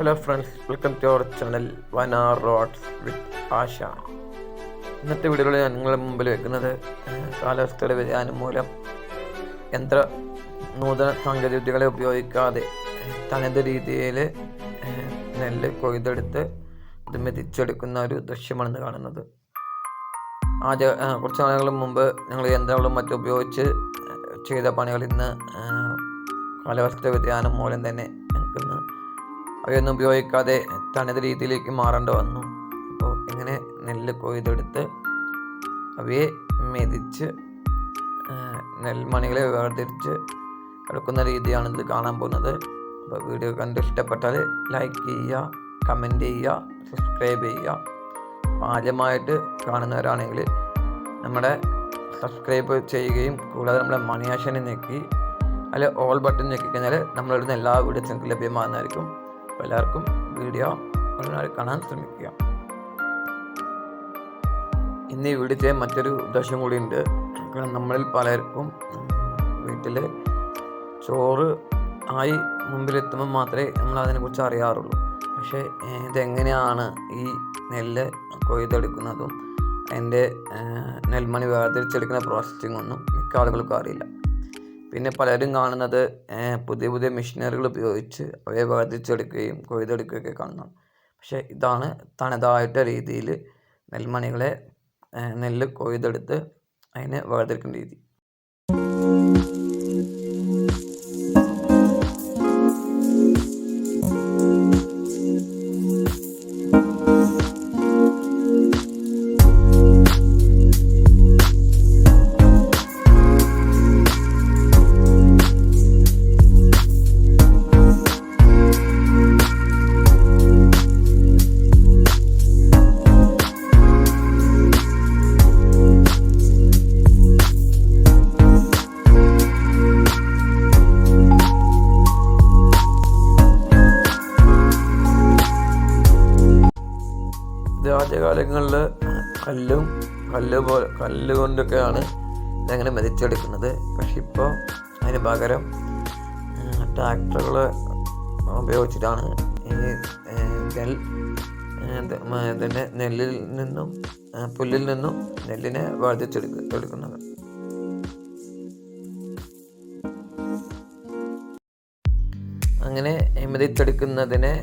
Hello friends, welcome to our channel Wayanad roads with Asha. ഇന്നത്തെ വീഡിയോയിൽ ഞാൻ നിങ്ങളുടെ മുമ്പിൽ വെക്കുന്നത് കാലാവസ്ഥയുടെ വ്യതിയാനം മൂലം നൂതന സാങ്കേതികവിദ്യകളെ ഉപയോഗിക്കാതെ തനത് രീതിയിൽ നെല്ല് കൊയ്തെടുത്ത് ഇത് മെതിച്ചെടുക്കുന്ന ഒരു ദൃശ്യമാണെന്ന് കാണുന്നത്. കുറച്ച് നാളുകൾ മുമ്പ് ഞങ്ങൾ യന്ത്രങ്ങളും മറ്റും ഉപയോഗിച്ച് ചെയ്ത പണികൾ ഇന്ന് കാലാവസ്ഥ വ്യതിയാനം മൂലം തന്നെ ഞങ്ങൾക്കിന്ന് അവയൊന്നും ഉപയോഗിക്കാതെ തനത് രീതിയിലേക്ക് മാറേണ്ടി വന്നു. അപ്പോൾ ഇങ്ങനെ നെല്ല് കൊയ്തെടുത്ത് അവയെ മെതിച്ച് നെൽമണികളെ വേർതിരിച്ച് എടുക്കുന്ന രീതിയാണ് ഇത് കാണാൻ പോകുന്നത്. അപ്പോൾ വീഡിയോ കണ്ട് ഇഷ്ടപ്പെട്ടാൽ ലൈക്ക് ചെയ്യുക, കമൻറ്റ് ചെയ്യുക, സബ്സ്ക്രൈബ് ചെയ്യുക. ആദ്യമായിട്ട് കാണുന്നവരാണെങ്കിൽ നമ്മുടെ സബ്സ്ക്രൈബ് ചെയ്യുകയും കൂടാതെ നമ്മുടെ മണിയാശനെ ഞെക്കി അല്ലെ ഓൾ ബട്ടൺ ഞെക്കിക്കഴിഞ്ഞാൽ നമ്മളിടുന്ന എല്ലാ വീഡിയോസും നിങ്ങൾക്ക് ലഭ്യമാകുന്നതായിരിക്കും. എല്ലാവർക്കും വീഡിയോ കാണാൻ ശ്രമിക്കുക. ഇന്ന് ഈ വീഡിയോ ചെയ്യാൻ മറ്റൊരു ഉദ്ദേശം കൂടി ഉണ്ട്. കാരണം നമ്മളിൽ പലർക്കും വീട്ടിൽ ചോറ് ആയി മുമ്പിലെത്തുമ്പോൾ മാത്രമേ നമ്മൾ അതിനെക്കുറിച്ച് അറിയാറുള്ളൂ. പക്ഷേ ഇതെങ്ങനെയാണ് ഈ നെല്ല് കൊയ്തെടുക്കുന്നതും അതിൻ്റെ നെൽമണി വേർതിരിച്ചെടുക്കുന്ന പ്രോസസ്സിങ്ങൊന്നും മിക്ക ആളുകൾക്കും അറിയില്ല. പിന്നെ പലരും കാണുന്നത് പുതിയ പുതിയ മെഷീനറികൾ ഉപയോഗിച്ച് അവയെ വേർതിരിച്ചെടുക്കുകയും കൊയ്തെടുക്കുകയൊക്കെ കാണുന്നു. പക്ഷേ ഇതാണ് തനതായിട്ട് രീതിയിൽ നെൽമണികളെ നെല്ല് കൊയ്തെടുത്ത് അതിനെ വേർതിരിക്കുന്ന രീതി. ആദ്യകാലങ്ങളിൽ കല്ല് കൊണ്ടൊക്കെയാണ് ഇതെങ്ങനെ മെതിച്ചെടുക്കുന്നത്. പക്ഷെ ഇപ്പോൾ അതിന് പകരം ട്രാക്ടറുകൾ ഉപയോഗിച്ചിട്ടാണ് ഇതിൻ്റെ നെല്ലിൽ നിന്നും പുല്ലിൽ നിന്നും നെല്ലിനെ വേർതിരിച്ചെടുക്കുന്നത്. അങ്ങനെ മെതിച്ചെടുക്കുന്നതിനെ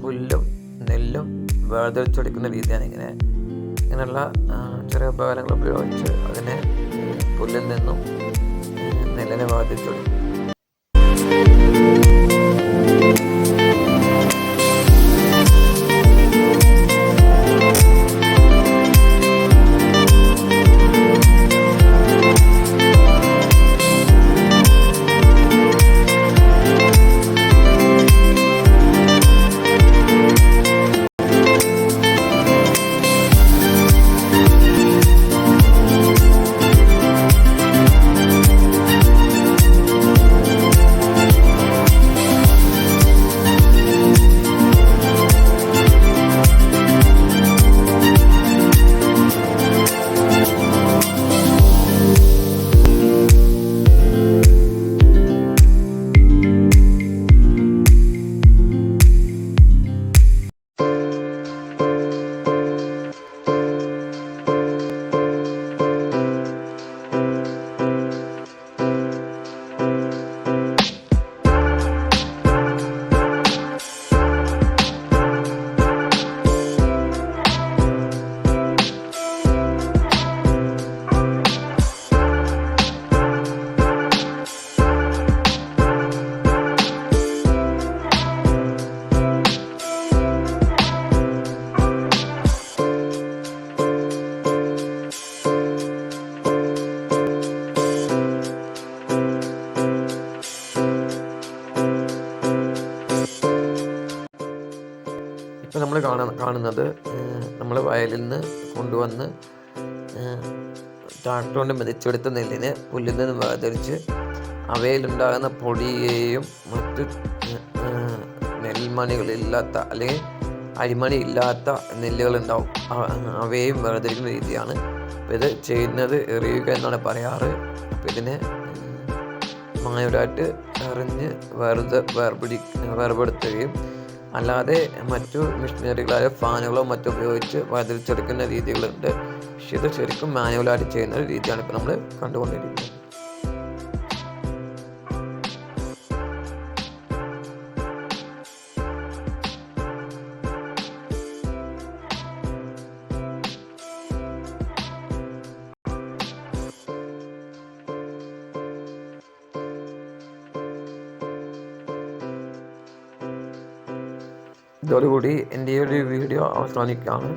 പുല്ലും നെല്ലും വേർതിരിച്ചെടുക്കുന്ന രീതിയാണ് ഇങ്ങനെയുള്ള ചെറിയ ഉപകരണങ്ങൾ ഉപയോഗിച്ച് അതിനെ പുല്ലിൽ നിന്നും നെല്ലിനെ വേർതിരിച്ചെടുക്കും. ഇപ്പം നമ്മൾ കാണുന്നത് നമ്മൾ വയലിൽ നിന്ന് കൊണ്ടുവന്ന് ട്രാക്ടർ കൊണ്ട് മെതിച്ചെടുത്ത നെല്ലിനെ പുല്ലിൽ നിന്ന് വേർതിരിച്ച് അവയിലുണ്ടാകുന്ന പൊടിയെയും മറ്റ് നെൽമണികളില്ലാത്ത അല്ലെങ്കിൽ അരിമണി ഇല്ലാത്ത നെല്ലുകളുണ്ടാവും, അവയെയും വേർതിരിക്കുന്ന രീതിയാണ്. അപ്പോൾ ഇത് ചെയ്യുന്നത് എറിയുക എന്നാണ് പറയാറ്. അപ്പോൾ ഇതിനെ മായോടായിട്ട് എറിഞ്ഞ് വേർപെടുത്തുകയും അല്ലാതെ മറ്റു മെഷീനറികളായ ഫാനുകളോ മറ്റോ ഉപയോഗിച്ച് വേർതിരിച്ചെടുക്കുന്ന രീതികളുണ്ട്. പക്ഷേ ഇത് ശരിക്കും മാനുവലായിട്ട് ചെയ്യുന്ന ഒരു രീതിയാണ് ഇപ്പോൾ നമ്മൾ കണ്ടുകൊണ്ടിരിക്കുന്നത്. ഇതോടുകൂടി എൻ്റെ ഈ ഒരു വീഡിയോ അവസാനിക്കുകയാണ്.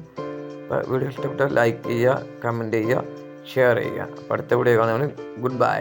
വീഡിയോ ഇഷ്ടപ്പെട്ടാൽ ലൈക്ക് ചെയ്യുക, കമൻറ്റ് ചെയ്യുക, ഷെയർ ചെയ്യുക. അപ്പോൾ അടുത്ത വീഡിയോ കാണുന്നത് ഗുഡ് ബൈ.